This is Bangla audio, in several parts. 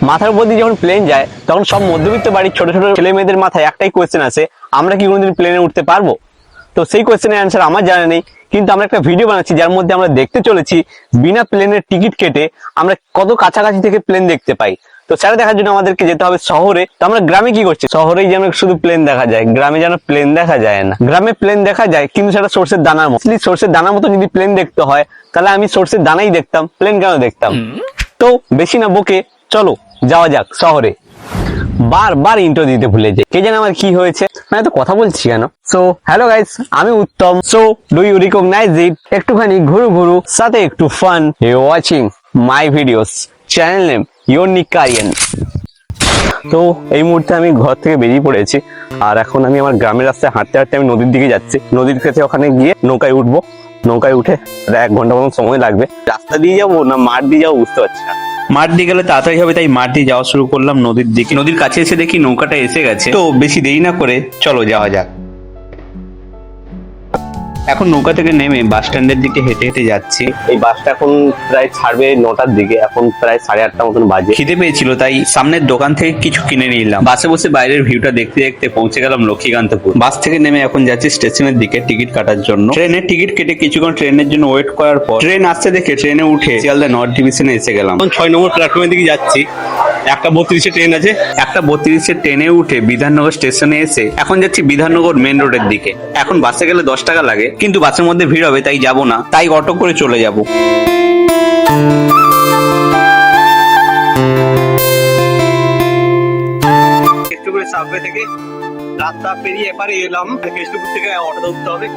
মাথার উপর দিয়ে যখন প্লেন যায় তখন সব মধ্যবিত্ত বাড়ির ছোট ছোট ছেলে মেয়েদের মাথায় একটাই কোয়েশ্চেন আছে, আমরা কি কোনোদিন প্লেনে উঠতে পারবো? তো সেই কোয়েশ্চেনের অ্যান্সার আমার জানা নেই, কিন্তু আমরা একটা ভিডিও বানাচ্ছি যার মধ্যে আমরা দেখতে চলেছি বিনা প্লেনের টিকিট কেটে আমরা কত কাছাকাছি থেকে প্লেন দেখতে পাই। তো সেটা দেখার জন্য আমাদেরকে যেতে হবে শহরে। তো আমরা গ্রামে কি করছি, শহরেই যেন শুধু প্লেন দেখা যায়, গ্রামে যেন প্লেন দেখা যায় না। গ্রামে প্লেন দেখা যায় কিন্তু সেটা সর্ষের দানার মতো। সর্ষের দানার মতো যদি প্লেন দেখতে হয় তাহলে আমি সর্ষের দানাই দেখতাম, প্লেন কেন দেখতাম? তো বেশি না বকে চলো যাওয়া যাক শহরে। বারবার ইন্ট্রো দিতে ভুলে যাই, কে জানে আমার কি হয়েছে, মানে তো কথা বলছি কেন। সো হ্যালো গাইস, আমি Uttam. So do you recognize it? একটুখানি ঘুরু ঘুরু, সাথে একটু fun. You watching my videos, channel name unique Aryan. তো এই মুহূর্তে আমি ঘর থেকে বেরিয়ে পড়েছি, আর এখন আমি আমার গ্রামের রাস্তায় হাঁটতে হাঁটতে আমি নদীর দিকে যাচ্ছি। নদীর কাছে ওখানে গিয়ে নৌকায় উঠবো। নৌকায় উঠে প্রায় 1 ঘন্টা মতো সময় লাগবে। রাস্তা দিয়ে যাবো না মাঠ দিয়ে যাবো বুঝতে পারছি না। মাঠ দিয়ে গেলে তাড়াতাড়ি হবে, তাই মাঠ দিয়ে যাওয়া শুরু করলাম নদীর দিকে। নদীর কাছে এসে দেখি নৌকাটা এসে গেছে, তো বেশি দেরি না করে চলো যাওয়া যাক। এখন নৌকা থেকে নেমে বাস স্ট্যান্ডের দিকে হেঁটে হেঁটে যাচ্ছি। এই বাসটা এখন প্রায় ছাড়বে 9টার দিকে, এখন প্রায় 8:30 মতন বাজে। খিদে পেয়েছিল তাই সামনের দোকান থেকে কিছু কিনে নিলাম। বাসে বসে বাইরের ভিউটা দেখতে দেখতে পৌঁছে গেলাম লক্ষ্মীকান্তপুর। বাস থেকে নেমে এখন যাচ্ছি স্টেশনের দিকে টিকিট কাটার জন্য। ট্রেনের টিকিট কেটে কিছুক্ষণ ট্রেনের জন্য ওয়েট করার পর ট্রেন আসতে দেখে ট্রেনে উঠে শিয়ালদা নর্থ ডিভিশনে এসে গেলাম। 6 নম্বর প্ল্যাটফর্মের দিকে যাচ্ছি। 1:32 ট্রেন আছে। 1:32 ট্রেনে উঠে বিধাননগর স্টেশনে এসে এখন যাচ্ছি বিধাননগর মেন রোডের দিকে। এখন বাসে গেলে 10 টাকা লাগে, কিন্তু বাসের মধ্যে ভিড় হবে তাই যাব না, তাই অটো করে চলে যাব। কেষ্টপুর সাবওয়ে থেকে রাস্তা পেরিয়ে এপারে এলাম। কেষ্টপুর থেকে অটো ধরতে হবে,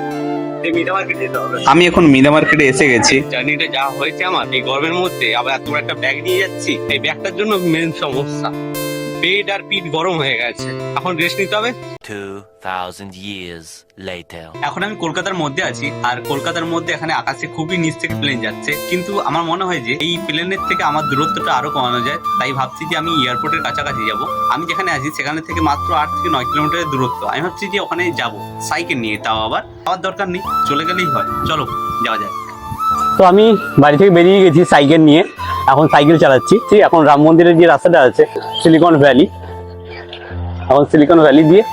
মিনা মার্কেট যেতে হবে। আমি এখন মিনা মার্কেটে এসে গেছি। জার্নিটা যা হয়েছে আমার এই গরমের মধ্যে, আবার এত বড় একটা ব্যাগ নিয়ে যাচ্ছি, এই ব্যাগটার জন্য মেন সমস্যা, পেট আর পিঠ গরম হয়ে গেছে। এখন রেস্ট নিতে হবে। 2000 years later. এখন আমি কলকাতার মধ্যে আছি, আর কলকাতার মধ্যে এখানে আকাশে খুবই নিচ থেকে প্লেন যাচ্ছে, কিন্তু আমার মনে হয় যে এই প্লেনের থেকে আমার দূরত্বটা আরো কমানো যায়। তাই ভাবছি যে আমি এয়ারপোর্টের কাছাকাছি যাব। আমি যেখানে আছি সেখানে থেকে মাত্র 8 থেকে 9 কিলোমিটারের দূরত্ব। আমি ভাবছি যে ওখানে যাব সাইকেল নিয়ে, তাও আবার যাওয়ার দরকার নেই, চলে গেলেই হয়। চলো যাওয়া যায়। তো আমি বাড়ি থেকে বেরিয়ে গেছি সাইকেল নিয়ে, এখন সাইকেল চালাচ্ছি। ঠিক এখন রাম মন্দিরের যে রাস্তাটা আছে সিলিকন ভ্যালি, এখন সিলিকন ভ্যালি দিয়ে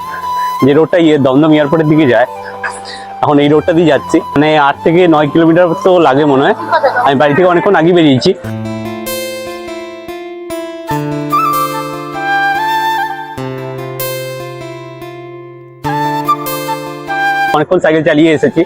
যে রোডটা দমদম এয়ারপোর্টের দিকে যায়, এখন এই রোডটা দিয়ে যাচ্ছি। মানে 8 থেকে 9 কিলোমিটার তো লাগে মনে হয়। আমি বাড়ি থেকে অনেকক্ষণ আগে বেরিয়েছি। অনেকক্ষণ সাইকেল চালিয়ে এসেছি।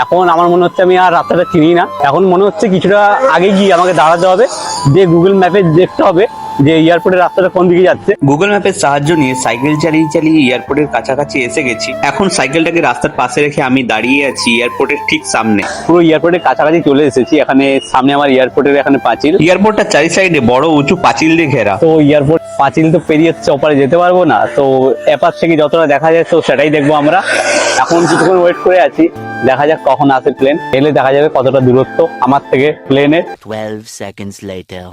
এখন আমার মনে হচ্ছে আমি আর রাস্তাটা চিনি না। এখন মনে হচ্ছে কিছুটা আগে গিয়ে আমাকে দাঁড়াতে হবে, দিয়ে গুগল ম্যাপে দেখতে হবে যে এয়ারপোর্টের রাস্তাটা কোন দিকে যাচ্ছে। গুগল ম্যাপের সাহায্য নিয়ে সাইকেল চালিয়ে চালিয়ে এয়ারপোর্টের কাছাকাছি এসে গেছি। এখন সাইকেলটাকে রাস্তার পাশে রেখে আমি দাঁড়িয়ে আছি এয়ারপোর্টের ঠিক সামনে। পুরো এয়ারপোর্টের কাছাকাছি চলে এসেছি। এখানে সামনে আমার এয়ারপোর্টের এখানে পাঁচিল। এয়ারপোর্টটা চারি সাইডে বড় উঁচু পাঁচিল দিয়ে ঘেরা। তো এয়ারপোর্ট পাঁচিল তো পেরিয়ে ওপারে যেতে পারবো না, তো এপার থেকে যতটা দেখা যায় তো সেটাই দেখবো আমরা। এখন কিছুক্ষণ ওয়েট করে আছি, দেখা যাক কখন আসে প্লেন। এলে দেখা যাবে কতটা দূরত্ব আমার থেকে প্লেনের। 12 seconds later.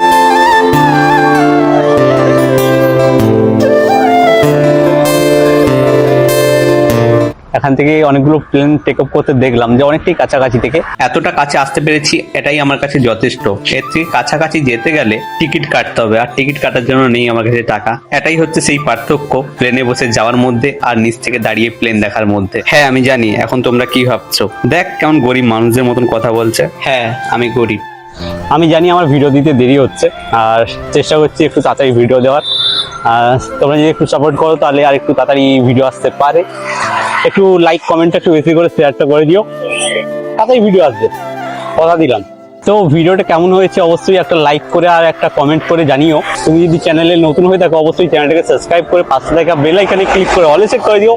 এখান থেকে অনেকগুলো প্লেন টেক অফ করতে দেখলাম যে অনেকটাই কাছাকাছি থেকে। এতটা কাছে আসতে পেরেছি এটাই আমার কাছে যথেষ্ট। এর থেকে কাছাকাছি যেতে গেলে টিকিট কাটতে হবে, আর টিকিট কাটার জন্য নেই আমার কাছে টাকা। এটাই হচ্ছে সেই পার্থক্য প্লেনে বসে যাওয়ার মধ্যে আর নিচ থেকে দাঁড়িয়ে প্লেন দেখার মধ্যে। হ্যাঁ আমি জানি এখন তোমরা কি ভাবছো, দেখ কেমন গরিব মানুষদের মতন কথা বলছে। হ্যাঁ আমি গরিব, আমি জানি আমার ভিডিও দিতে দেরি হচ্ছে, আর চেষ্টা করছি একটু তাড়াতাড়ি ভিডিও দেওয়ার। তোমরা যদি একটু সাপোর্ট করো তাহলে আর একটু তাড়াতাড়ি ভিডিও আসতে পারে। একটু লাইক কমেন্টটা একটু বেশি করে শেয়ারটা করে দিও, তাড়াতাড়ি ভিডিও আসবে, কথা দিলাম। তো ভিডিওটা কেমন হয়েছে অবশ্যই একটা লাইক করে আর একটা কমেন্ট করে জানিও। তুমি যদি চ্যানেলে নতুন হয়ে থাকো অবশ্যই চ্যানেলটাকে সাবস্ক্রাইব করে পাশে থাকা বেল আইকনে ক্লিক করে অলে সেট করে দিও,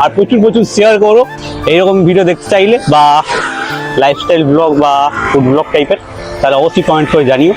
আর প্রচুর প্রচুর শেয়ার করো। এইরকম ভিডিও দেখতে চাইলে বা লাইফস্টাইল ব্লগ বা ফুড ব্লগ টাইপের, তাহলে অবশ্যই কমেন্ট করে জানিও।